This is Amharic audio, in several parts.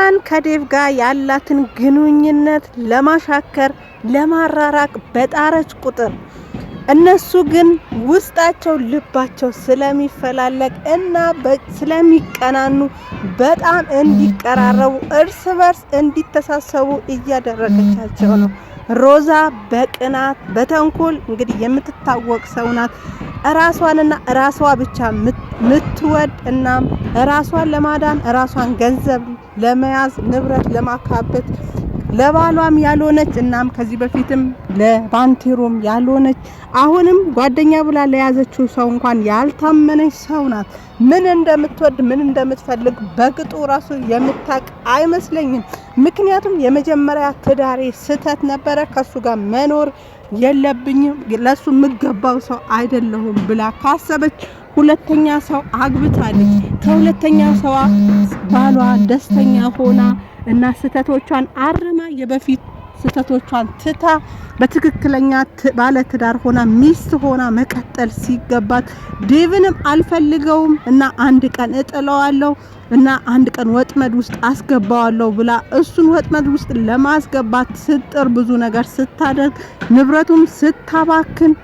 ሔዋን ከዴቭ ጋር ያላትን ግንኙነት ለማሻከር ለማራራቅ በጣረች ቁጥር እነሱ ግን ውስጣቸው ልባቸው ስለሚፈላለግ እና ስለሚቀናኑ በጣም እንዲቀራረቡ እርስ በርስ እንዲተሳሰቡ እያደረገቻቸው ነው። ሮዛ በቅናት በተንኮል እንግዲህ የምትታወቅ ሰው ናት። ራሷንና ራሷ ብቻ ምትወድ እና ራሷን ለማዳን ራሷን ገንዘብ ለመያዝ ንብረት ለማካበት ለባሏም ያልሆነች እናም ከዚህ በፊትም ለባንቴሮም ያልሆነች አሁንም ጓደኛ ብላ ለያዘችው ሰው እንኳን ያልታመነች ሰው ናት። ምን እንደምትወድ ምን እንደምትፈልግ በቅጡ ራሱ የምታቅ አይመስለኝም። ምክንያቱም የመጀመሪያ ትዳሬ ስተት ነበረ፣ ከሱ ጋር መኖር የለብኝም፣ ለሱ ምገባው ሰው አይደለሁም ብላ ካሰበች ሁለተኛ ሰው አግብታለች። ከሁለተኛ ሰው ባሏ ደስተኛ ሆና እና ስተቶቿን አርማ የበፊት ስተቶቿን ትታ በትክክለኛ ባለ ትዳር ሆና ሚስት ሆና መቀጠል ሲገባት ዴቭንም አልፈልገውም እና አንድ ቀን እጥለዋለሁ እና አንድ ቀን ወጥመድ ውስጥ አስገባዋለሁ ብላ እሱን ወጥመድ ውስጥ ለማስገባት ስትጥር ብዙ ነገር ስታደርግ ንብረቱም ስታባክን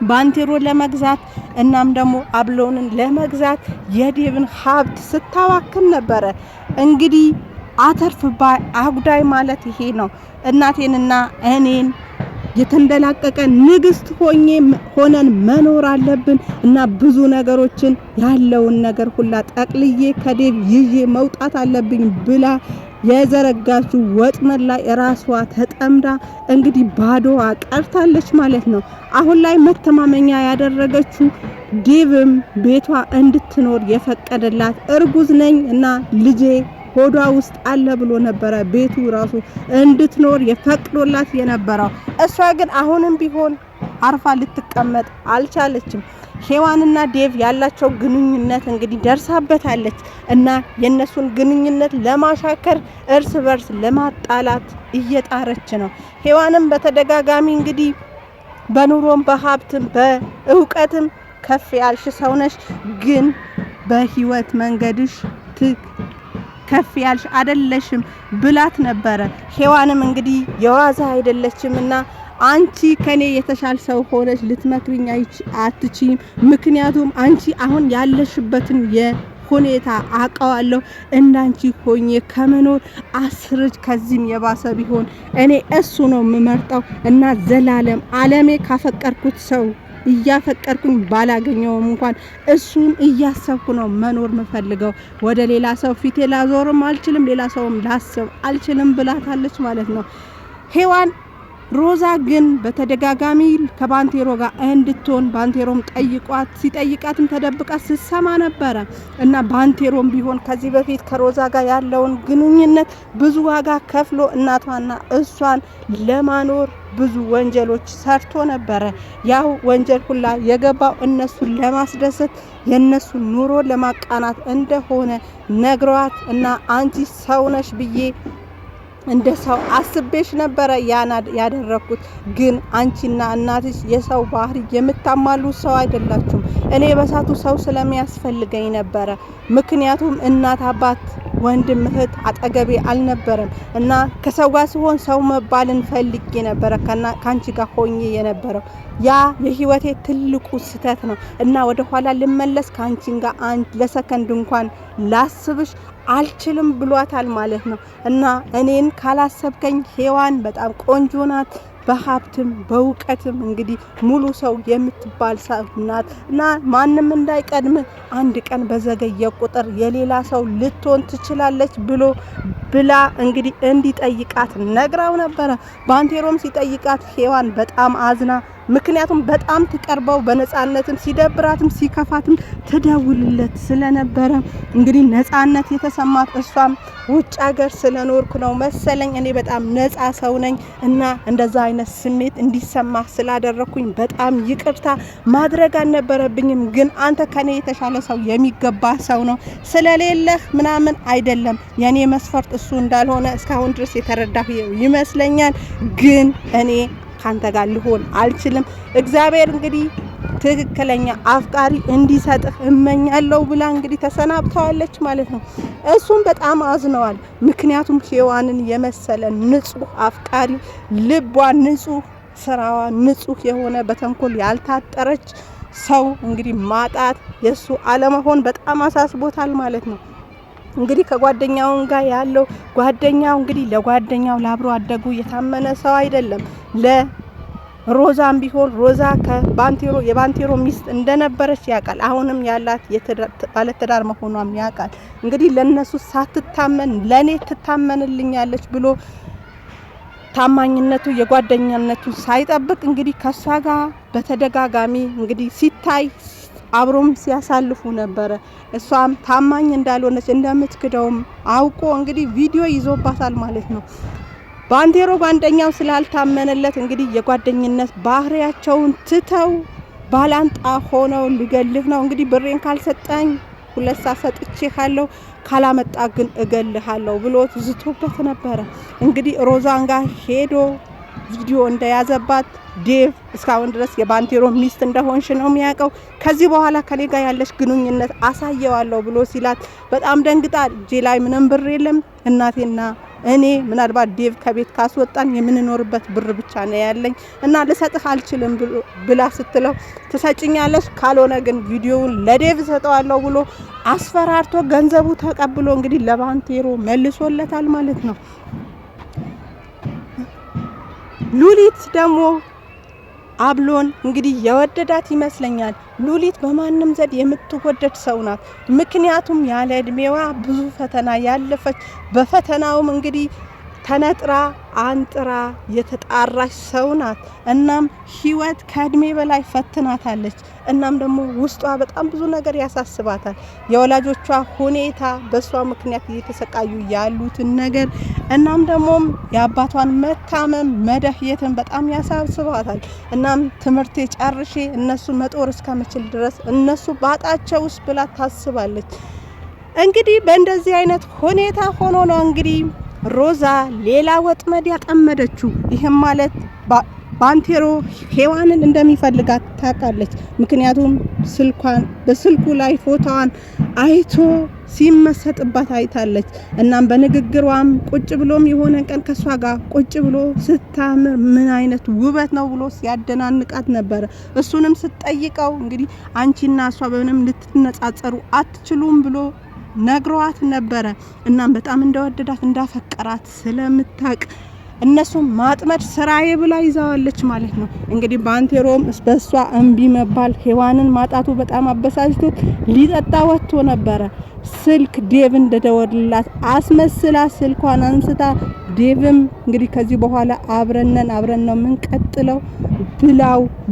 ባንቴሮ ለመግዛት እናም ደግሞ አብሎንን ለመግዛት የዴቭን ሀብት ስታባክን ነበረ። እንግዲህ አተርፍ ባይ አጉዳይ ማለት ይሄ ነው። እናቴንና እኔን የተንደላቀቀ ንግስት ሆነን መኖር አለብን እና ብዙ ነገሮችን ያለውን ነገር ሁላ ጠቅልዬ ከዴቭ ይዤ መውጣት አለብኝ ብላ የዘረጋችው ወጥመድ ላይ ራሷ ተጠምዳ እንግዲህ ባዶዋ ቀርታለች ማለት ነው። አሁን ላይ መተማመኛ ያደረገችው ዴቭም ቤቷ እንድትኖር የፈቀደላት እርጉዝ ነኝ እና ልጄ ሆዷ ውስጥ አለ ብሎ ነበረ ቤቱ ራሱ እንድትኖር የፈቅዶላት የነበረው። እሷ ግን አሁንም ቢሆን አርፋ ልትቀመጥ አልቻለችም። ሔዋንና ዴቭ ያላቸው ግንኙነት እንግዲህ ደርሳበታለች እና የነሱን ግንኙነት ለማሻከር እርስ በርስ ለማጣላት እየጣረች ነው። ሔዋንም በተደጋጋሚ እንግዲህ በኑሮም በሀብትም በእውቀትም ከፍ ያልሽ ሰው ነሽ፣ ግን በህይወት መንገድሽ ከፍ ያልሽ አይደለሽም ብላት ነበረ። ሔዋንም እንግዲህ የዋዛ አይደለችምና አንቺ ከኔ የተሻለ ሰው ሆነሽ ልትመክሪኝ አትችይም፣ ምክንያቱም አንቺ አሁን ያለሽበትን የሁኔታ አውቀዋለሁ፣ እንዳንቺ ሆኜ ከመኖር አስርጅ ከዚህም የባሰ ቢሆን እኔ እሱ ነው የምመርጠው እና ዘላለም ዓለሜ ካፈቀርኩት ሰው እያፈቀርኩኝ ባላገኘውም እንኳን እሱን እያሰብኩ ነው መኖር መፈልገው፣ ወደ ሌላ ሰው ፊቴ ላዞርም አልችልም፣ ሌላ ሰውም ላስብ አልችልም ብላታለች ማለት ነው። ሔዋን ሮዛ ግን በተደጋጋሚ ከባንቴሮ ጋር እንድትሆን ባንቴሮም ሲጠይቃትም ተደብቃ ስትሰማ ነበረ እና ባንቴሮም ቢሆን ከዚህ በፊት ከሮዛ ጋር ያለውን ግንኙነት ብዙ ዋጋ ከፍሎ እናቷና እሷን ለማኖር ብዙ ወንጀሎች ሰርቶ ነበረ። ያው ወንጀል ሁላ የገባው እነሱን ለማስደሰት የነሱ ኑሮ ለማቃናት እንደሆነ ነግሯት እና አንቺ ሰው ነሽ ብዬ እንደ ሰው አስቤሽ ነበረ ያደረኩት፣ ግን አንቺና እናትሽ የሰው ባህሪ የምታማሉ ሰው አይደላችሁም። እኔ በሳቱ ሰው ስለሚያስፈልገኝ ነበረ፣ ምክንያቱም እናት አባት ወንድም እህት አጠገቤ አልነበረም እና ከሰው ጋር ሲሆን ሰው መባልን ፈልጌ ነበረ ካንቺ ጋር ሆኜ የነበረው። ያ የህይወቴ ትልቁ ስተት ነው እና ወደ ኋላ ልመለስ ካንቺን ጋር ለሰከንድ እንኳን ላስብሽ አልችልም ብሏታል ማለት ነው። እና እኔን ካላሰብከኝ ሔዋን በጣም ቆንጆ ናት፣ በሀብትም በእውቀትም እንግዲህ ሙሉ ሰው የምትባል ሰው ናት እና ማንም እንዳይቀድም አንድ ቀን በዘገየ ቁጥር የሌላ ሰው ልትሆን ትችላለች ብላ እንግዲህ እንዲጠይቃት ነግራው ነበረ። ባንቴሮም ሲጠይቃት ሔዋን በጣም አዝና፣ ምክንያቱም በጣም ትቀርበው በነጻነትም ሲደብራትም ሲከፋትም ትደውልለት ስለነበረ እንግዲህ ነጻነት የተሰማት እሷም ውጭ ሀገር ስለኖርኩ ነው መሰለኝ እኔ በጣም ነጻ ሰው ነኝ እና እንደዛ አይነት ስሜት እንዲሰማ ስላደረኩኝ በጣም ይቅርታ ማድረግ አልነበረብኝም፣ ግን አንተ ከኔ የተሻለ ሰው የሚገባ ሰው ነው ስለሌለህ ምናምን አይደለም። የኔ መስፈርት እሱ እንዳልሆነ እስካሁን ድረስ የተረዳሁ ይመስለኛል፣ ግን እኔ ካንተ ጋር ልሆን አልችልም። እግዚአብሔር እንግዲህ ትክክለኛ አፍቃሪ እንዲሰጥህ እመኛለሁ ብላ እንግዲህ ተሰናብተዋለች ማለት ነው። እሱም በጣም አዝነዋል። ምክንያቱም ሔዋንን የመሰለ ንጹህ አፍቃሪ፣ ልቧ ንጹህ፣ ስራዋ ንጹህ የሆነ በተንኮል ያልታጠረች ሰው እንግዲህ ማጣት የሱ አለመሆን በጣም አሳስቦታል ማለት ነው። እንግዲህ ከጓደኛው ጋር ያለው ጓደኛው እንግዲህ ለጓደኛው ለአብሮ አደጉ የታመነ ሰው አይደለም። ለሮዛም ቢሆን ሮዛ የባንቴሮ ሚስት እንደነበረች ያውቃል። አሁንም ያላት ባለትዳር መሆኗም ያውቃል። እንግዲህ ለነሱ ሳትታመን ለኔ ትታመንልኛለች ብሎ ታማኝነቱ የጓደኛነቱ ሳይጠብቅ እንግዲህ ከሷ ጋር በተደጋጋሚ እንግዲህ ሲታይ አብሮም ሲያሳልፉ ነበረ። እሷም ታማኝ እንዳልሆነች እንደምትክደውም አውቆ እንግዲህ ቪዲዮ ይዞባታል ማለት ነው። ባንቴሮ ጓደኛው ስላልታመነለት እንግዲህ የጓደኝነት ባህሪያቸውን ትተው ባላንጣ ሆነው ልገልህ ነው እንግዲህ ብሬን ካልሰጠኝ 2 ሰዓት ሰጥቼሃለሁ ካላመጣ ግን እገልሃለሁ ብሎ ዝቶበት ነበረ። እንግዲህ ሮዛን ጋር ሄዶ ቪዲዮ እንደያዘባት ዴቭ እስካሁን ድረስ የባንቴሮ ሚስት እንደሆንሽ ነው የሚያውቀው። ከዚህ በኋላ ከኔ ጋር ያለሽ ግንኙነት አሳየዋለሁ ብሎ ሲላት በጣም ደንግጣ እጄ ላይ ምንም ብር የለም እናቴና እኔ ምናልባት ዴቭ ከቤት ካስወጣን የምንኖርበት ብር ብቻ ነው ያለኝ እና ልሰጥህ አልችልም ብላ ስትለው ትሰጭኛለሽ፣ ካልሆነ ግን ቪዲዮውን ለዴቭ ሰጠዋለሁ ብሎ አስፈራርቶ ገንዘቡ ተቀብሎ እንግዲህ ለባንቴሮ መልሶለታል ማለት ነው። ሉሊት ደግሞ አብሎን እንግዲህ የወደዳት ይመስለኛል። ሉሊት በማንም ዘንድ የምትወደድ ሰው ናት። ምክንያቱም ያለ እድሜዋ ብዙ ፈተና ያለፈች በፈተናውም እንግዲህ ተነጥራ አንጥራ የተጣራች ሰው ናት። እናም ህይወት ከእድሜ በላይ ፈትናታለች። እናም ደግሞ ውስጧ በጣም ብዙ ነገር ያሳስባታል። የወላጆቿ ሁኔታ፣ በሷ ምክንያት እየተሰቃዩ ያሉትን ነገር፣ እናም ደግሞ የአባቷን መታመም መደህየትን በጣም ያሳስባታል። እናም ትምህርቴ ጨርሼ እነሱ መጦር እስከምችል ድረስ እነሱ ባጣቸው ውስጥ ብላ ታስባለች። እንግዲህ በእንደዚህ አይነት ሁኔታ ሆኖ ነው እንግዲህ ሮዛ ሌላ ወጥመድ ያጠመደችው። ይሄም ማለት ባንቴሮ ሔዋንን እንደሚፈልጋት ታውቃለች። ምክንያቱም በስልኩ ላይ ፎቶዋን አይቶ ሲመሰጥባት አይታለች። እናም በንግግሯም ቁጭ ብሎም የሆነ ቀን ከሷ ጋር ቁጭ ብሎ ስታምር ምን አይነት ውበት ነው ብሎ ሲያደናንቃት ነበረ። እሱንም ስትጠይቀው እንግዲህ አንቺና እሷ በምንም ልትነጻጸሩ አትችሉም ብሎ ነግሯት ነበረ። እናም በጣም እንደወደዳት እንዳፈቀራት ስለምታውቅ እነሱም ማጥመድ ስራዬ ብላ ይዛዋለች ማለት ነው። እንግዲህ ባንቴሮም በሷ እምቢ መባል ሔዋንን ማጣቱ በጣም አበሳጭቶት ሊጠጣ ወጥቶ ነበረ። ስልክ ዴቭ እንደደወልላት አስመስላ ስልኳን አንስታ ዴቭም እንግዲህ ከዚህ በኋላ አብረን ነው የምንቀጥለው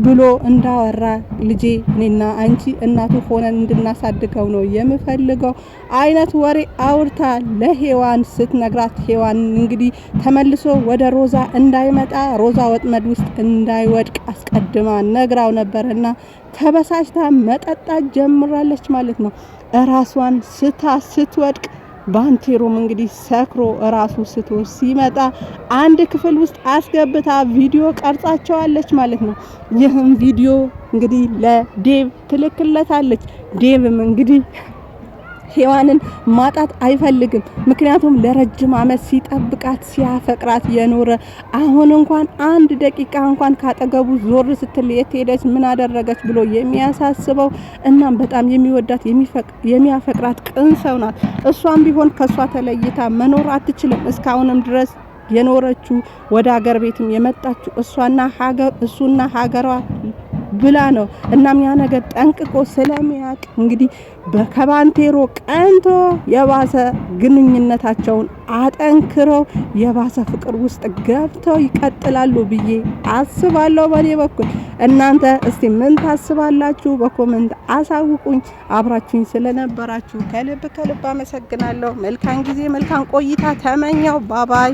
ብሎ እንዳወራ ልጄ እኔና አንቺ እናቱ ሆነን እንድናሳድገው ነው የምፈልገው አይነት ወሬ አውርታ ለሔዋን ስትነግራት ሔዋን እንግዲህ ተመልሶ ወደ ሮዛ እንዳይመጣ ሮዛ ወጥመድ ውስጥ እንዳይወድቅ አስቀድማ ነግራው ነበርና ተበሳጭታ መጠጣት ጀምራለች ማለት ነው። ራሷን ስትወድቅ ባንቴሮም እንግዲህ ሰክሮ ራሱ ስቶ ሲመጣ አንድ ክፍል ውስጥ አስገብታ ቪዲዮ ቀርጻቸዋለች ማለት ነው። ይህም ቪዲዮ እንግዲህ ለዴቭ ትልክለታለች። ዴቭም እንግዲህ ሔዋንን ማጣት አይፈልግም። ምክንያቱም ለረጅም ዓመት ሲጠብቃት ሲያፈቅራት የኖረ አሁን እንኳን አንድ ደቂቃ እንኳን ካጠገቡ ዞር ስትል የት ሄደች ምን አደረገች ብሎ የሚያሳስበው እናም በጣም የሚወዳት የሚያፈቅራት ቅን ሰው ናት። እሷም ቢሆን ከሷ ተለይታ መኖር አትችልም። እስካሁንም ድረስ የኖረችው ወደ ሀገር ቤትም የመጣችው እሱና ሀገሯ ብላ ነው። እናም ያ ነገር ጠንቅቆ ስለሚያውቅ እንግዲህ ከባንቴሮ ቀንቶ የባሰ ግንኙነታቸውን አጠንክረው የባሰ ፍቅር ውስጥ ገብተው ይቀጥላሉ ብዬ አስባለሁ። በኔ በኩል እናንተ እስቲ ምን ታስባላችሁ? በኮሜንት አሳውቁኝ። አብራችሁኝ ስለነበራችሁ ከልብ አመሰግናለሁ። መልካም ጊዜ መልካም ቆይታ ተመኘው። ባባይ